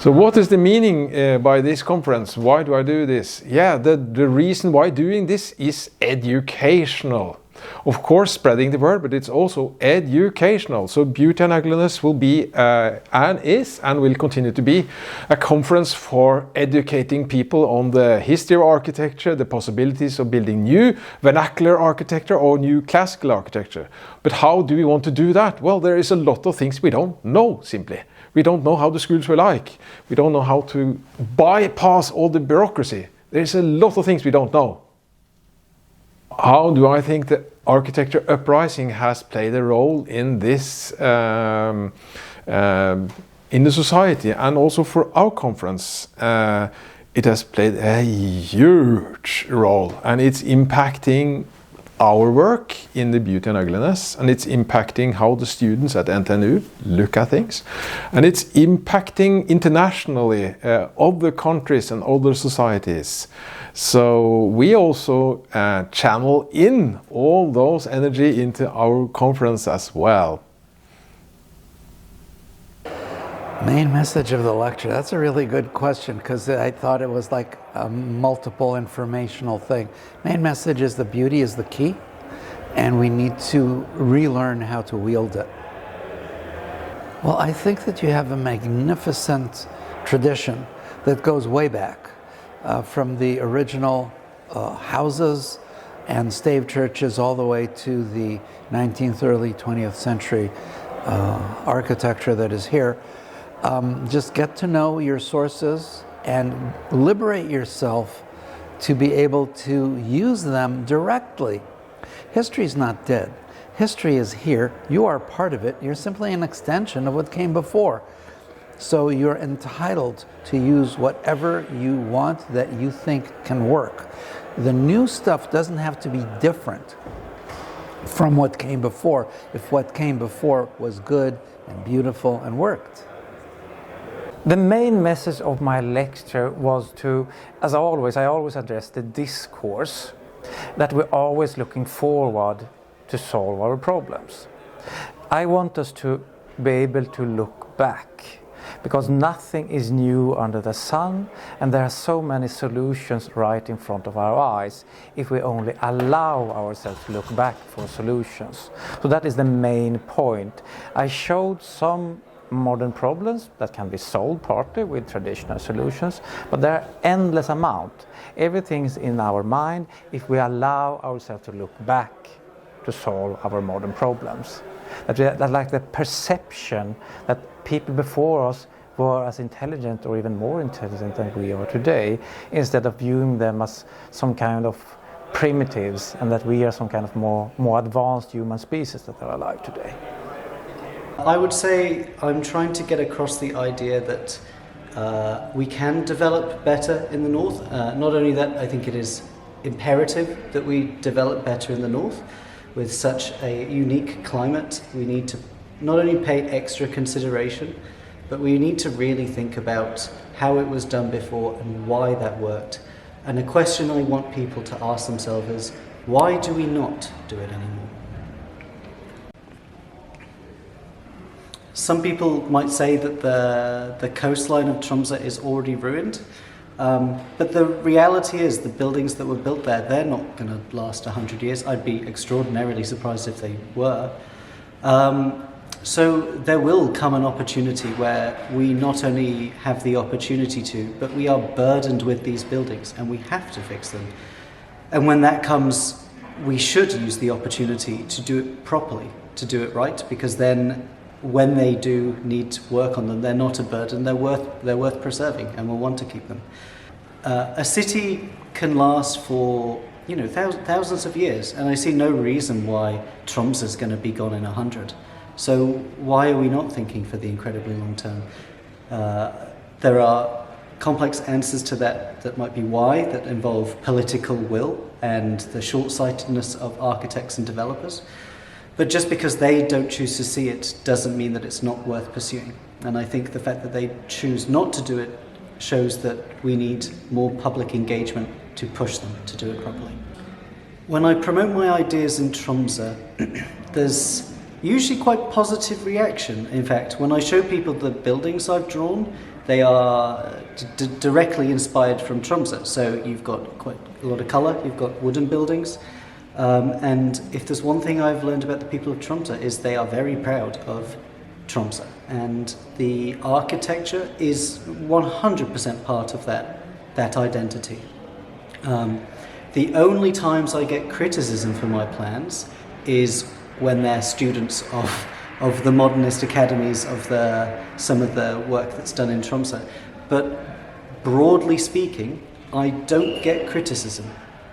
So what is the meaning by this conference? Why do I do this? Yeah, the reason why doing this is educational. Of course, spreading the word, but it's also educational. So Beauty and Ugliness will be and is and will continue to be a conference for educating people on the history of architecture, the possibilities of building new vernacular architecture or new classical architecture. But how do we want to do that? Well, there is a lot of things we don't know, simply. We don't know how the schools were like. We don't know how to bypass all the bureaucracy. There's a lot of things we don't know. How do I think the architecture uprising has played a role in this, in the society, and also for our conference? It has played a huge role, and it's impacting our work in the Beauty and Ugliness, and it's impacting how the students at NTNU look at things, and it's impacting internationally other countries and other societies. So we also channel in all those energy into our conference as well. Main message of the lecture, that's a really good question, because I thought it was like a multiple informational thing. Main message is the beauty is the key, and we need to relearn how to wield it. Well, I think that you have a magnificent tradition that goes way back from the original houses and stave churches all the way to the 19th, early 20th century architecture that is here. Just get to know your sources and liberate yourself to be able to use them directly. History is not dead. History is here. You are part of it. You're simply an extension of what came before. So you're entitled to use whatever you want that you think can work. The new stuff doesn't have to be different from what came before, if what came before was good and beautiful and worked. The main message of my lecture was to, as always, I always address the discourse, that we're always looking forward to solve our problems. I want us to be able to look back, because nothing is new under the sun, and there are so many solutions right in front of our eyes if we only allow ourselves to look back for solutions. So that is the main point. I showed some modern problems that can be solved partly with traditional solutions, but there are endless amount. Everything's in our mind if we allow ourselves to look back to solve our modern problems. That like the perception that people before us were as intelligent or even more intelligent than we are today, instead of viewing them as some kind of primitives and that we are some kind of more advanced human species that are alive today. I would say I'm trying to get across the idea that we can develop better in the north. Not only that, I think it is imperative that we develop better in the north. With such a unique climate, we need to not only pay extra consideration, but we need to really think about how it was done before and why that worked. And a question I want people to ask themselves is, why do we not do it anymore? Some people might say that the coastline of Tromsø is already ruined, but the reality is the buildings that were built there, they're not going to last 100 years. I'd be extraordinarily surprised if they were. So there will come an opportunity where we not only have the opportunity to, but we are burdened with these buildings and we have to fix them. And when that comes, we should use the opportunity to do it properly, to do it right, because then when they do need work on them, they're not a burden, they're worth preserving, and we'll want to keep them. A city can last for thousands of years, and I see no reason why Tromsø is going to be gone in 100. So why are we not thinking for the incredibly long term? There are complex answers to that might be why, that involve political will and the short-sightedness of architects and developers. But just because they don't choose to see it doesn't mean that it's not worth pursuing. And I think the fact that they choose not to do it shows that we need more public engagement to push them to do it properly. When I promote my ideas in Tromsø, there's usually quite positive reaction. In fact, when I show people the buildings I've drawn, They are directly inspired from Tromsø. So you've got quite a lot of colour, you've got wooden buildings. And if there's one thing I've learned about the people of Tromsø is they are very proud of Tromsø. And the architecture is 100% part of that identity. The only times I get criticism for my plans is when they're students of the modernist academies of some of the work that's done in Tromsø. But broadly speaking, I don't get criticism,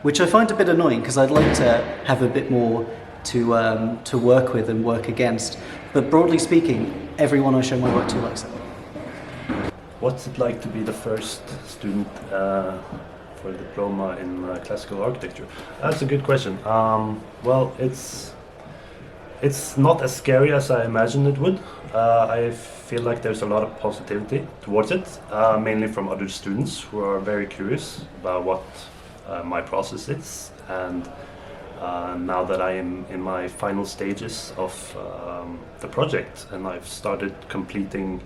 which I find a bit annoying because I'd like to have a bit more to work with and work against. But broadly speaking, everyone I show my work to likes it. What's it like to be the first student for a diploma in classical architecture? That's a good question. Well, it's not as scary as I imagined it would. I feel like there's a lot of positivity towards it, mainly from other students who are very curious about what my process is. And now that I am in my final stages of the project and I've started completing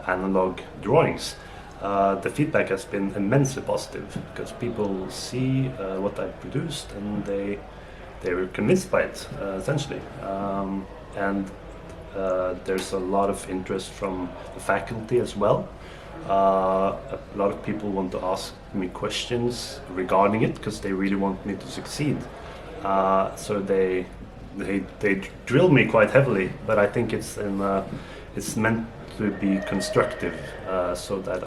analog drawings, the feedback has been immensely positive because people see what I've produced and they were convinced by it, essentially. And there's a lot of interest from the faculty as well. A lot of people want to ask me questions regarding it because they really want me to succeed. So they drill me quite heavily, but I think it's meant to be constructive, so that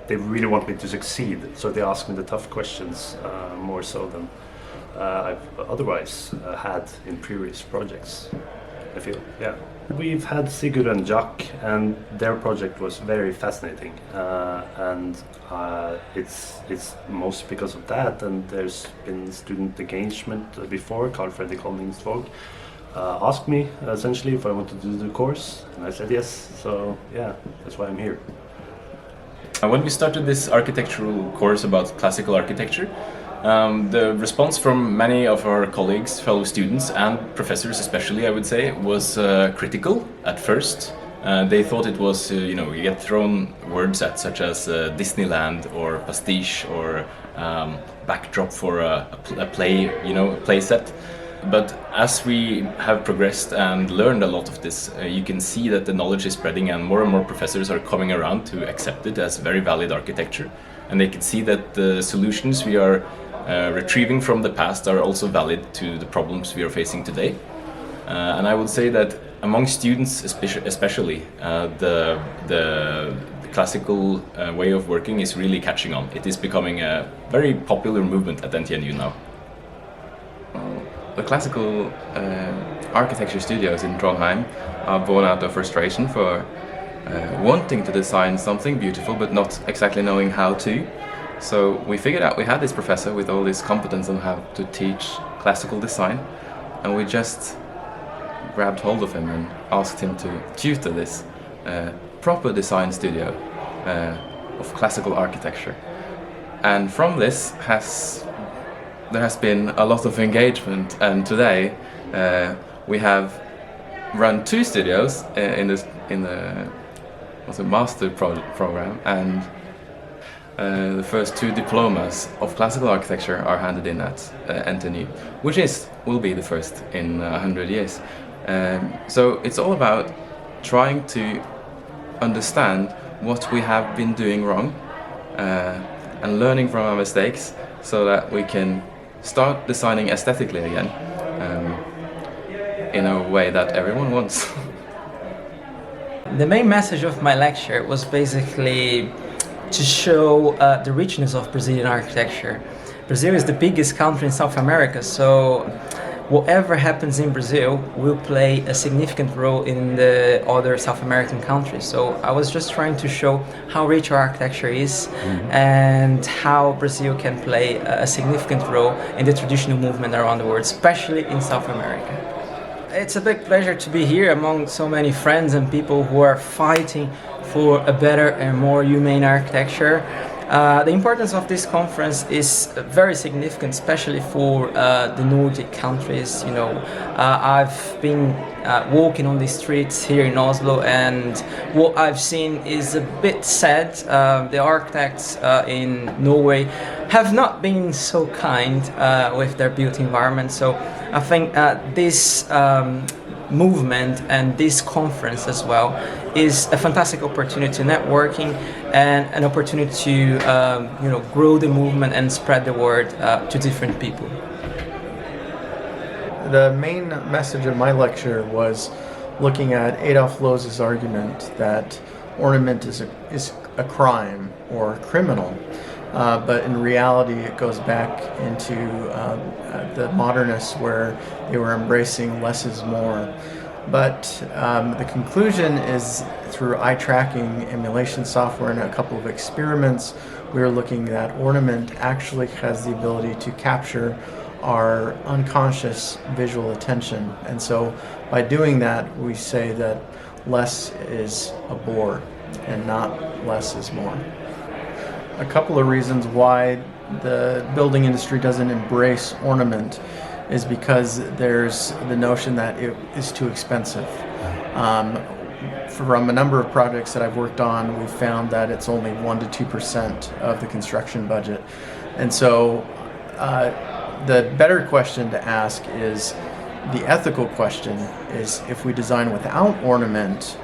they really want me to succeed. So they ask me the tough questions more so than I've otherwise had in previous projects, I feel. Yeah. We've had Sigurd and Jack, and their project was very fascinating, and it's most because of that. And there's been student engagement before. Carl Fredrik Holmingsvåg asked me essentially if I wanted to do the course, and I said yes. So yeah, that's why I'm here. When we started this architectural course about classical architecture, the response from many of our colleagues, fellow students and professors especially, I would say, was critical at first. They thought it was, you get thrown words at such as Disneyland or pastiche or backdrop for a play, play set. But as we have progressed and learned a lot of this, you can see that the knowledge is spreading and more professors are coming around to accept it as very valid architecture. And they can see that the solutions we are retrieving from the past are also valid to the problems we are facing today. And I would say that among students especially, the classical way of working is really catching on. It is becoming a very popular movement at NTNU now. The classical architecture studios in Trondheim are born out of frustration for wanting to design something beautiful but not exactly knowing how to. So we figured out we had this professor with all this competence on how to teach classical design, and we just grabbed hold of him and asked him to tutor this proper design studio of classical architecture. And from this there has been a lot of engagement, and today we have run 2 studios in the master program, and the first 2 diplomas of classical architecture are handed in at NTNU, which will be the first in 100 years. So it's all about trying to understand what we have been doing wrong and learning from our mistakes so that we can start designing aesthetically again in a way that everyone wants. The main message of my lecture was basically to show the richness of Brazilian architecture. Brazil is the biggest country in South America, so whatever happens in Brazil will play a significant role in the other South American countries. So I was just trying to show how rich our architecture is and how Brazil can play a significant role in the traditional movement around the world, especially in South America. It's a big pleasure to be here among so many friends and people who are fighting for a better and more humane architecture. The importance of this conference is very significant, especially for the Nordic countries. I've been walking on the streets here in Oslo, and what I've seen is a bit sad. The architects in Norway have not been so kind with their built environment. So I think this movement and this conference as well is a fantastic opportunity to networking and an opportunity to grow the movement and spread the word to different people. The main message of my lecture was looking at Adolf Loos's argument that ornament is a crime or criminal, but in reality it goes back into the modernists where they were embracing less is more. But the conclusion is through eye tracking, emulation software, and a couple of experiments, we are looking that ornament actually has the ability to capture our unconscious visual attention. And so by doing that, we say that less is a bore and not less is more. A couple of reasons why the building industry doesn't embrace ornament is because there's the notion that it is too expensive. From a number of projects that I've worked on, we've found that it's only 1 to 2% of the construction budget. And so the better question to ask is, the ethical question is, if we design without ornament,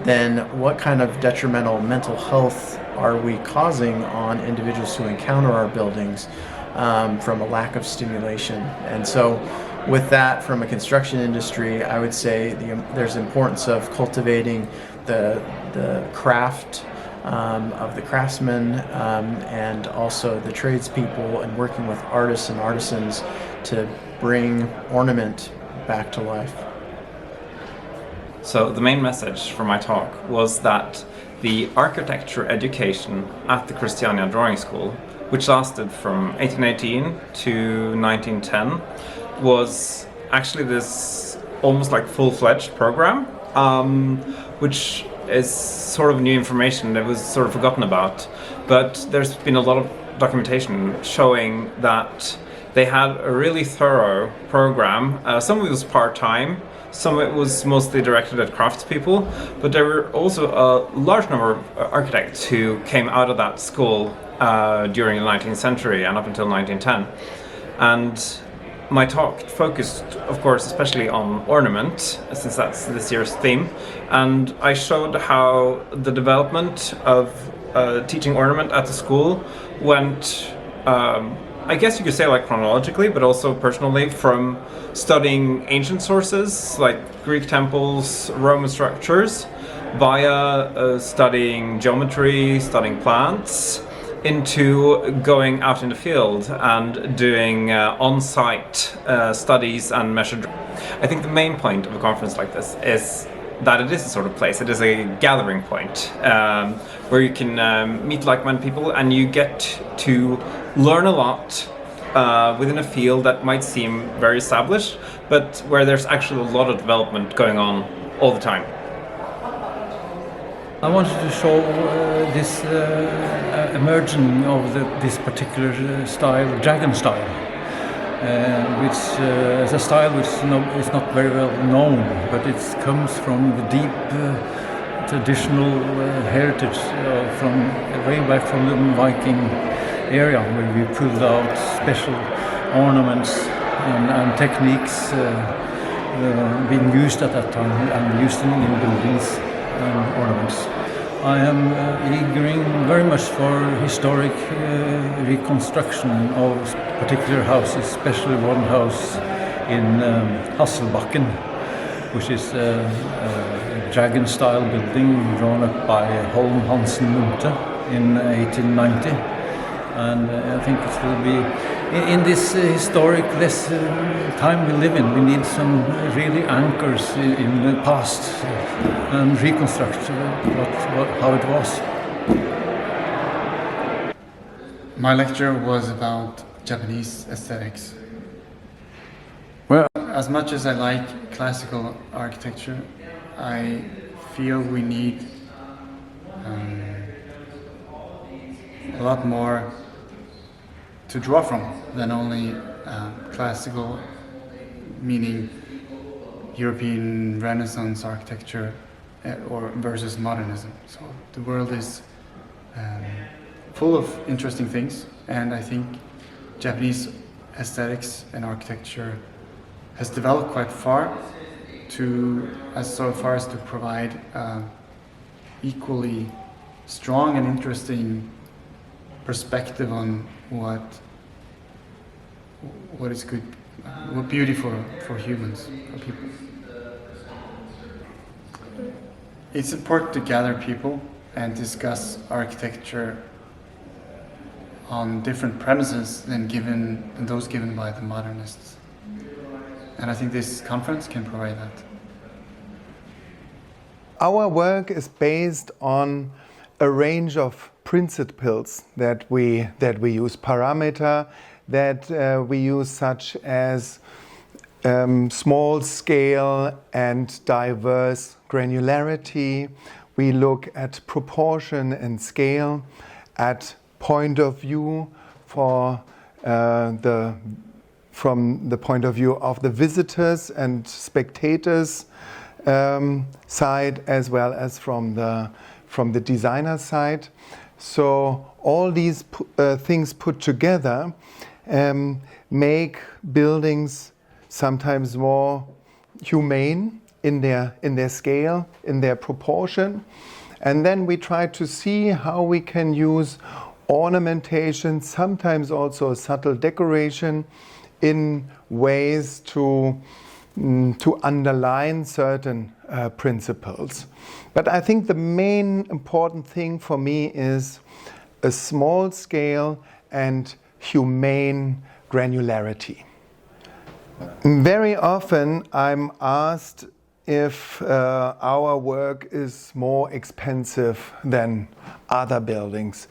then what kind of detrimental mental health are we causing on individuals who encounter our buildings from a lack of stimulation? And so with that, from a construction industry, I would say there's importance of cultivating the craft of the craftsmen and also the tradespeople, and working with artists and artisans to bring ornament back to life. So the main message from my talk was that the architecture education at the Christiania Drawing School, which lasted from 1818 to 1910, was actually this almost like full-fledged program, which is sort of new information that was sort of forgotten about. But there's been a lot of documentation showing that they had a really thorough program. Some of it was part-time, some of it was mostly directed at craftspeople, but there were also a large number of architects who came out of that school during the 19th century and up until 1910. And my talk focused, of course, especially on ornament, since that's this year's theme, and I showed how the development of teaching ornament at the school went, I guess you could say like chronologically, but also personally, from studying ancient sources like Greek temples, Roman structures, via studying geometry, studying plants, into going out in the field and doing on-site studies and measured. I think the main point of a conference like this is that it is a sort of place, it is a gathering point where you can meet like-minded people, and you get to learn a lot within a field that might seem very established, but where there's actually a lot of development going on all the time. I wanted to show this emerging of this particular style, dragon style, which is a style which is not very well known, but it comes from the deep traditional heritage from way back from the Viking area, where we pulled out special ornaments and techniques being used at that time and used in buildings and ornaments. I am eagering very much for historic reconstruction of particular houses, especially one house in Hasselbakken, which is a dragon-style building drawn up by Holm Hansen Munthe in 1890. And I think it will be, in this historic time we live in, we need some really anchors in the past and reconstruct how it was. My lecture was about Japanese aesthetics. Well, as much as I like classical architecture, I feel we need lot more to draw from than only classical, meaning European Renaissance architecture or versus modernism. So the world is full of interesting things, and I think Japanese aesthetics and architecture has developed quite far so far as to provide equally strong and interesting perspective on what is good, what beautiful for humans, for people. It's important to gather people and discuss architecture on different premises than those given by the modernists. And I think this conference can provide that. Our work is based on a range of principles that we use, parameter that we use, such as small scale and diverse granularity. We look at proportion and scale, at point of view from the point of view of the visitors and spectators side, as well as from the designer side. So all these things put together make buildings sometimes more humane in their scale, in their proportion. And then we try to see how we can use ornamentation, sometimes also subtle decoration, in ways to underline certain principles. But I think the main important thing for me is a small scale and humane granularity. Very often I'm asked if our work is more expensive than other buildings.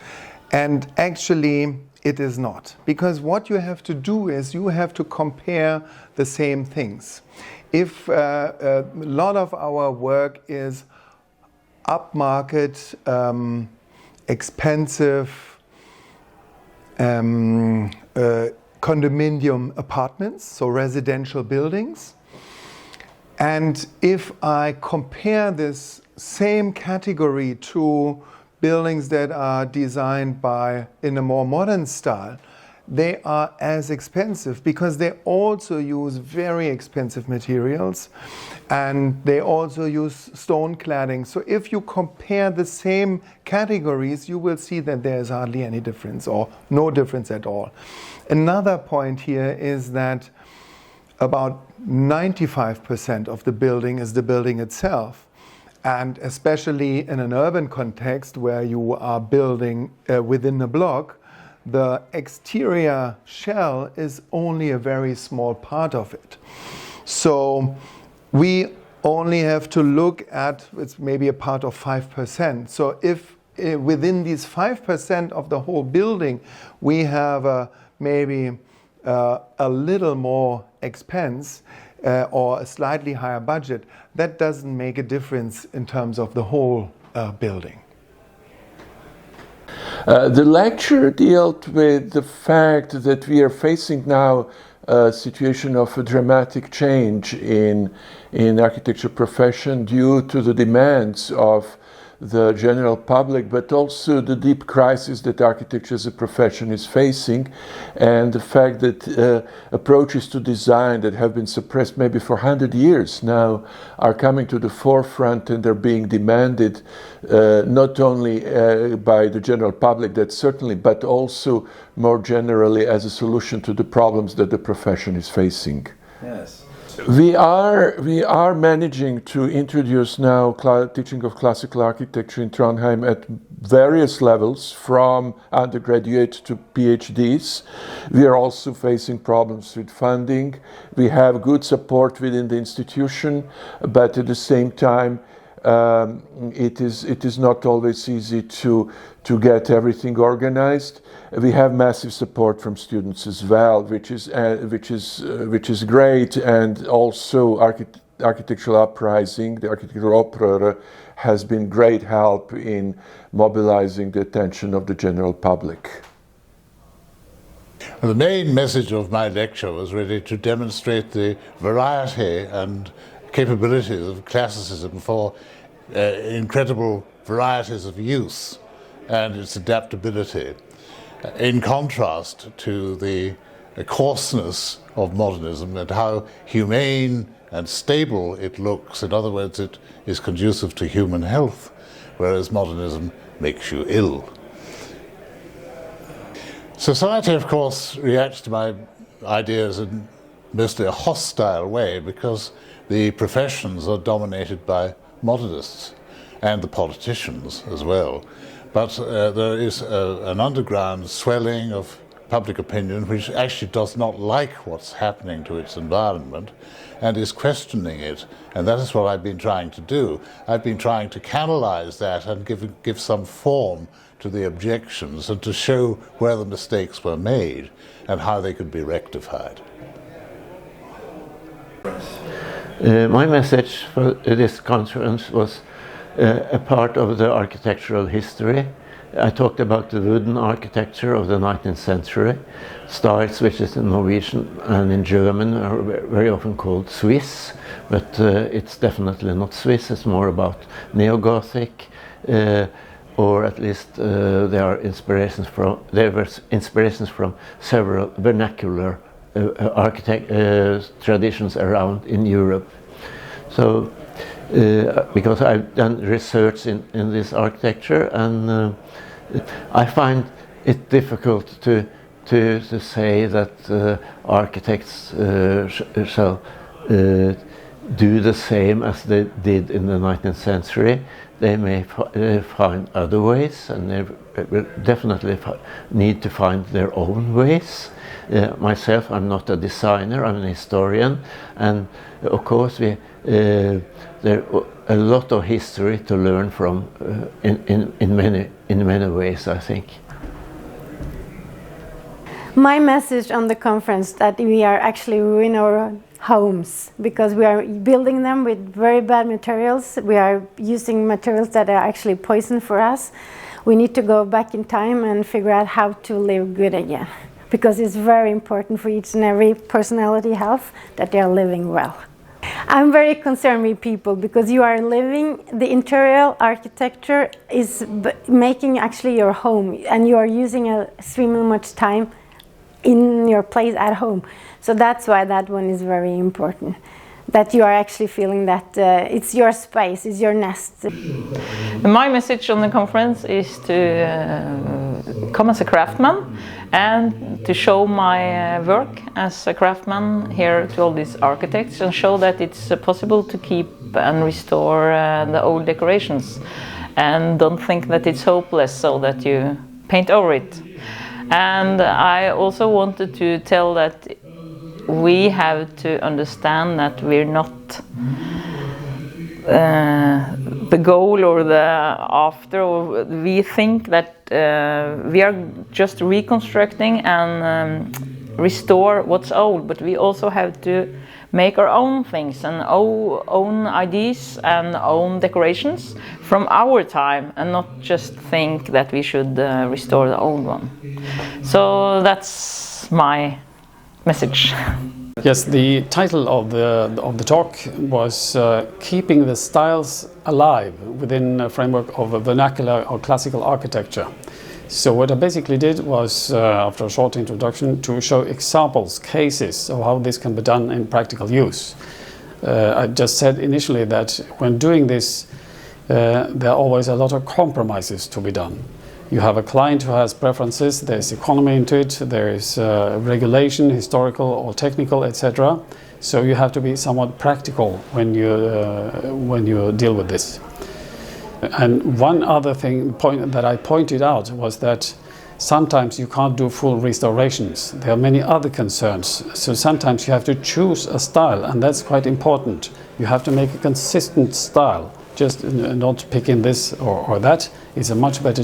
And actually it is not. Because what you have to do is you have to compare the same things. If a lot of our work is upmarket, expensive condominium apartments, so residential buildings. And if I compare this same category to buildings that are designed in a more modern style, they are as expensive because they also use very expensive materials and they also use stone cladding. So if you compare the same categories, you will see that there is hardly any difference or no difference at all. Another point here is that about 95% of the building is the building itself. And especially in an urban context where you are building within a block, the exterior shell is only a very small part of it. So we only have to look at, it's maybe a part of 5%. So if within these 5% of the whole building, we have maybe a little more expense or a slightly higher budget, that doesn't make a difference in terms of the whole building. The lecture dealt with the fact that we are facing now a situation of a dramatic change in architecture profession due to the demands of the general public, but also the deep crisis that architecture as a profession is facing, and the fact that approaches to design that have been suppressed maybe for 100 years now are coming to the forefront, and they're being demanded not only by the general public, that certainly, but also more generally as a solution to the problems that the profession is facing. Yes. We are managing to introduce now teaching of classical architecture in Trondheim at various levels, from undergraduate to PhDs. We are also facing problems with funding. We have good support within the institution, but at the same time, it is not always easy to get everything organized. We have massive support from students as well, which is great, and also architectural uprising, the architectural oppror, has been great help in mobilizing the attention of the general public. The main message of my lecture was really to demonstrate the variety and capabilities of classicism for incredible varieties of use and its adaptability, in contrast to the coarseness of modernism and how humane and stable it looks. In other words, it is conducive to human health, whereas modernism makes you ill. Society, of course, reacts to my ideas in mostly a hostile way because the professions are dominated by modernists and the politicians as well. But there is an underground swelling of public opinion which actually does not like what's happening to its environment and is questioning it. And that is what I've been trying to do. I've been trying to canalize that and give some form to the objections and to show where the mistakes were made and how they could be rectified. My message for this conference was a part of the architectural history. I talked about the wooden architecture of the 19th century, styles which is in Norwegian and in German are very often called Swiss, but it's definitely not Swiss, it's more about Neo-Gothic, or at least there were inspirations from several vernacular traditions around in Europe. So because I've done research in this architecture, and I find it difficult to say that architects shall do the same as they did in the 19th century. They may find other ways, and they will definitely need to find their own ways. Myself, I'm not a designer, I'm an historian, and of course there a lot of history to learn from in many ways, I think. My message on the conference that we are actually ruining our homes because we are building them with very bad materials. We are using materials that are actually poison for us. We need to go back in time and figure out how to live good again, because it's very important for each and every personality health that they are living well. I'm very concerned with people because you are living, the interior architecture is making actually your home, and you are using extremely much time in your place at home. So that's why that one is very important, that you are actually feeling that it's your space, it's your nest. My message on the conference is to come as a craftsman and to show my work as a craftsman here to all these architects and show that it's possible to keep and restore the old decorations, and don't think that it's hopeless so that you paint over it. And I also wanted to tell that we have to understand that we're not the goal or the after, or we think that we are just reconstructing and restore what's old, but we also have to make our own things and own ideas and own decorations from our time, and not just think that we should restore the old one. So that's my message. Yes, the title of the talk was Keeping the Styles Alive within a framework of a vernacular or classical architecture. So what I basically did was, after a short introduction, to show examples, cases of how this can be done in practical use. I just said initially that when doing this, there are always a lot of compromises to be done. You have a client who has preferences, there's economy into it, there is regulation, historical or technical, etc. So you have to be somewhat practical when you deal with this. And one other point that I pointed out was that sometimes you can't do full restorations. There are many other concerns. So sometimes you have to choose a style, and that's quite important. You have to make a consistent style. Just not picking this or that is a much better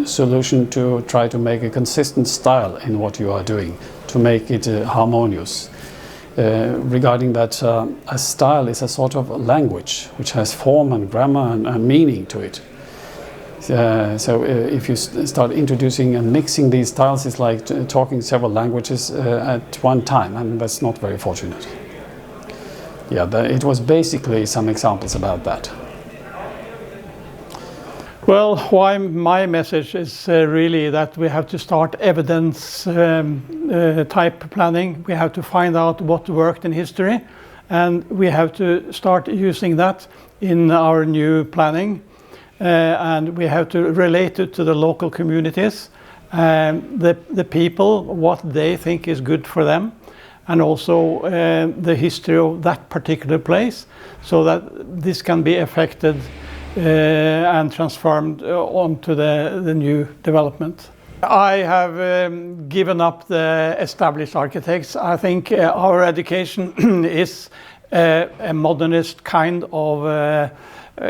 solution to try to make a consistent style in what you are doing, to make it harmonious. regarding that a style is a sort of language which has form and grammar and meaning to it. So if you start introducing and mixing these styles, it's like talking several languages at one time, and that's not very fortunate. Yeah, it was basically some examples about that. Well, why my message is really that we have to start evidence type planning. We have to find out what worked in history, and we have to start using that in our new planning. And we have to relate it to the local communities, the people, what they think is good for them, and also the history of that particular place, so that this can be affected and transformed onto the new development. I have given up the established architects. I think our education is a modernist kind of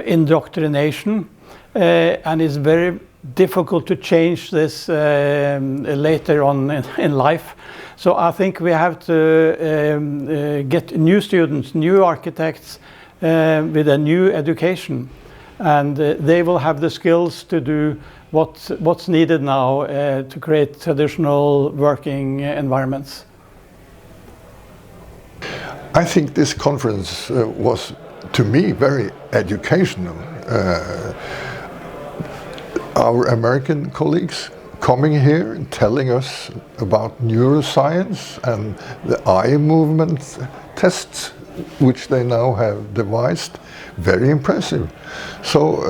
indoctrination, and it's very difficult to change this later on in life. So I think we have to get new students, new architects with a new education, and they will have the skills to do what's needed now to create traditional working environments. I think this conference was, to me, very educational. Our American colleagues coming here and telling us about neuroscience and the eye movement tests, which they now have devised. Very impressive. So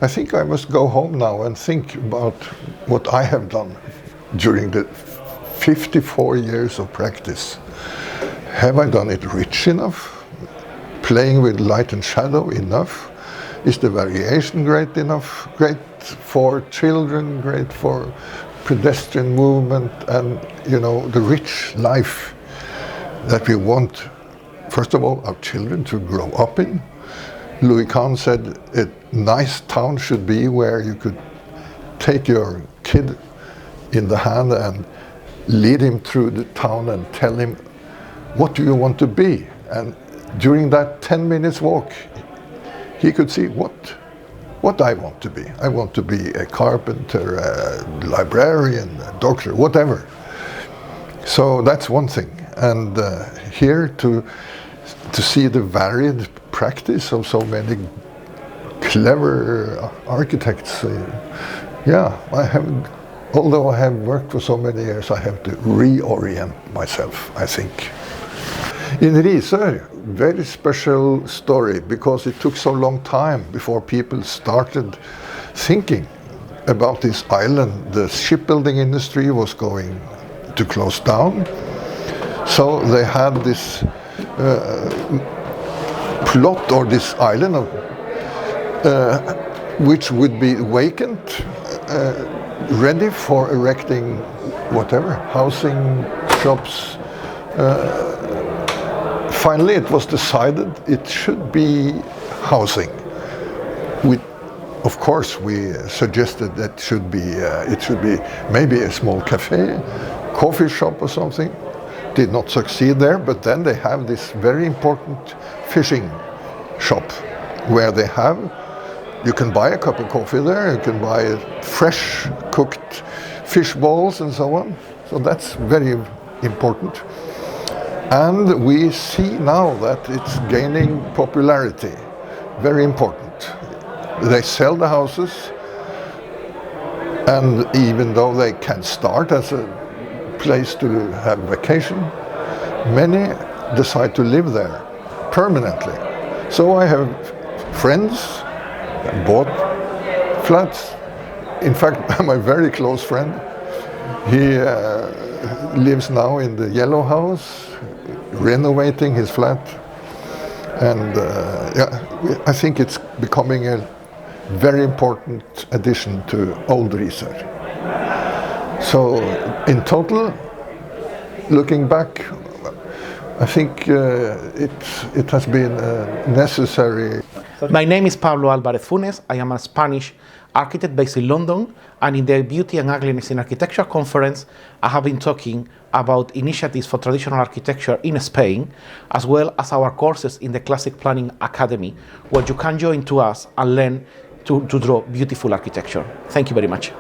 I think I must go home now and think about what I have done during the 54 years of practice. Have I done it rich enough? Playing with light and shadow enough? Is the variation great enough? Great for children, great for pedestrian movement, and the rich life that we want, first of all, our children to grow up in. Louis Kahn said a nice town should be where you could take your kid in the hand and lead him through the town and tell him, what do you want to be? And during that 10 minutes walk, he could see what I want to be. I want to be a carpenter, a librarian, a doctor, whatever. So that's one thing. And here to see the varied practice of so many clever architects, although I have worked for so many years, I have to reorient myself, I think. In Risør, very special story, because it took so long time before people started thinking about this island. The shipbuilding industry was going to close down, so they had this plot, or this island which would be vacant, ready for erecting whatever, housing, shops. Finally, it was decided it should be housing. Of course, we suggested that it should be maybe a small cafe, coffee shop or something. Did not succeed there, but then they have this very important fishing shop where you can buy a cup of coffee there, you can buy fresh cooked fish balls and so on. So that's very important. And we see now that it's gaining popularity, very important. They sell the houses, and even though they can start as a place to have vacation, many decide to live there permanently. So I have friends that bought flats. In fact, my very close friend, he lives now in the yellow house, renovating his flat, and I think it's becoming a very important addition to Old Risør. So in total, looking back, I think it has been necessary. My name is Pablo Álvarez Funes. I am a Spanish architect based in London, and in the Beauty and Ugliness in Architecture conference, I have been talking about initiatives for traditional architecture in Spain, as well as our courses in the Classic Planning Academy, where you can join to us and learn to draw beautiful architecture. Thank you very much.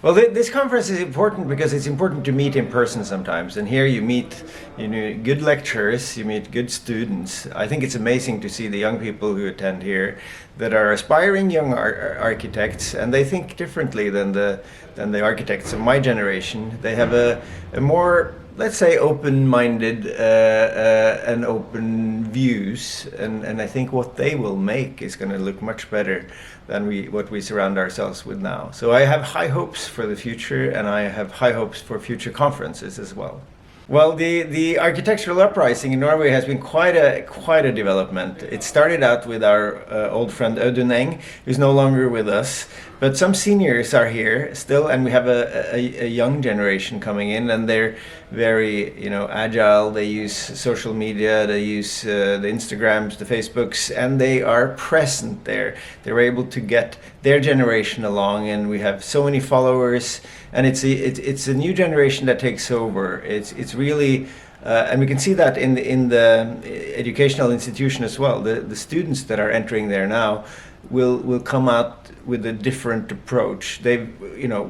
Well, this conference is important because it's important to meet in person sometimes. And here you meet, good lecturers, you meet good students. I think it's amazing to see the young people who attend here that are aspiring young architects, and they think differently than the architects of my generation. They have a more, let's say, open-minded and open views, and I think what they will make is going to look much better than what we surround ourselves with now. So I have high hopes for the future, and I have high hopes for future conferences as well. Well, the architectural uprising in Norway has been quite a development. It started out with our old friend Audun Eng, who's no longer with us, but some seniors are here still, and we have a young generation coming in, and they're very agile. They use social media, they use the Instagrams, the Facebooks, and they are present there. They're able to get their generation along, and we have so many followers. And it's a new generation that takes over. It's really, and we can see that in the educational institution as well. The students that are entering there now will come out with a different approach. They've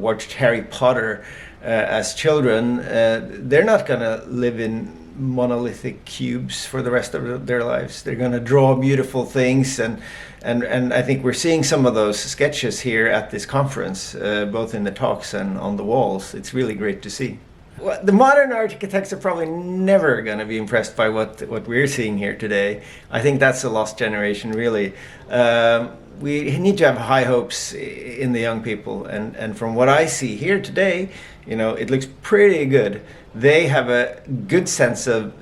watched Harry Potter as children. They're not going to live in monolithic cubes for the rest of their lives. They're going to draw beautiful things, and I think we're seeing some of those sketches here at this conference, both in the talks and on the walls. It's really great to see. Well, the modern architects are probably never going to be impressed by what we're seeing here today. I think that's a lost generation, really. We need to have high hopes in the young people, and from what I see here today, it looks pretty good. They have a good sense of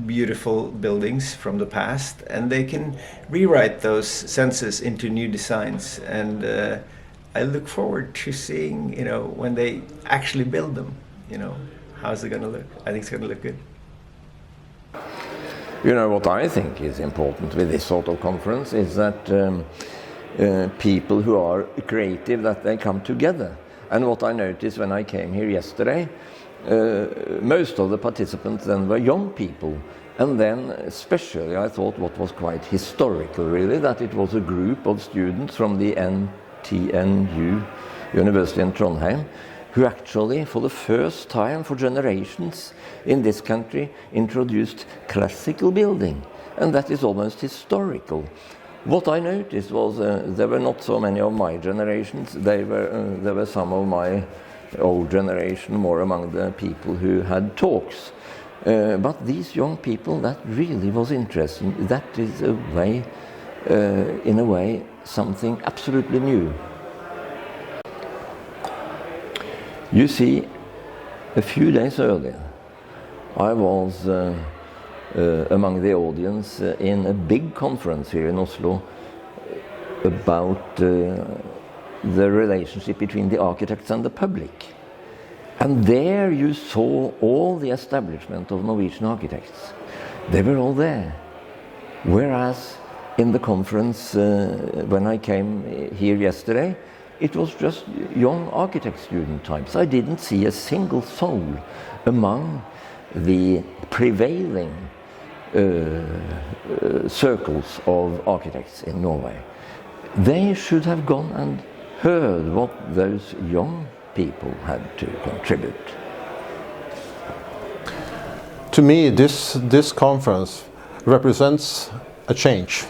beautiful buildings from the past, and they can rewrite those senses into new designs. And I look forward to seeing when they actually build them. How's it going to look? I think it's going to look good. What I think is important with this sort of conference is that people who are creative, that they come together. And what I noticed when I came here yesterday, most of the participants then were young people. And then especially I thought what was quite historical really, that it was a group of students from the NTNU University in Trondheim who actually for the first time for generations in this country introduced classical building, and that is almost historical. What I noticed was there were not so many of my generations. There were some of my old generation more among the people who had talks. But these young people, that really was interesting. That is a way, in a way, something absolutely new. You see, a few days earlier, I was among the audience in a big conference here in Oslo about the relationship between the architects and the public. And there you saw all the establishment of Norwegian architects. They were all there. Whereas in the conference, when I came here yesterday, it was just young architect student types. I didn't see a single soul among the prevailing circles of architects in Norway. They should have gone and heard what those young people had to contribute. To me, this conference represents a change.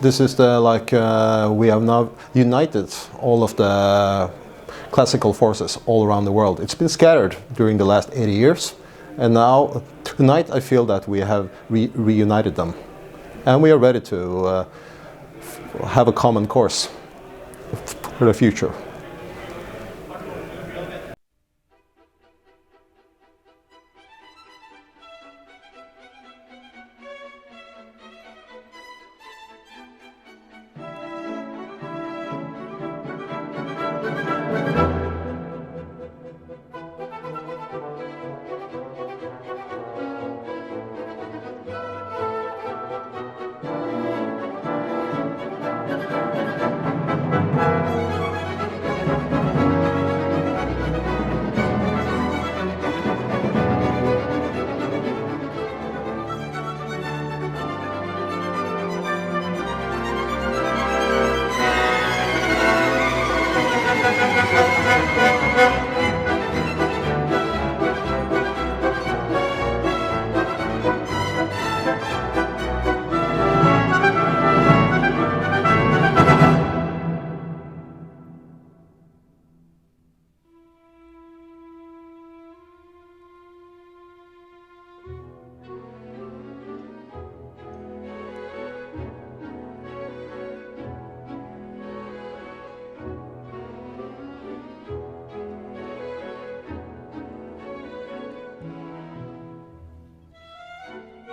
This is we have now united all of the classical forces all around the world. It's been scattered during the last 80 years, and now tonight I feel that we have reunited them, and we are ready to have a common course for the future.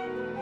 you.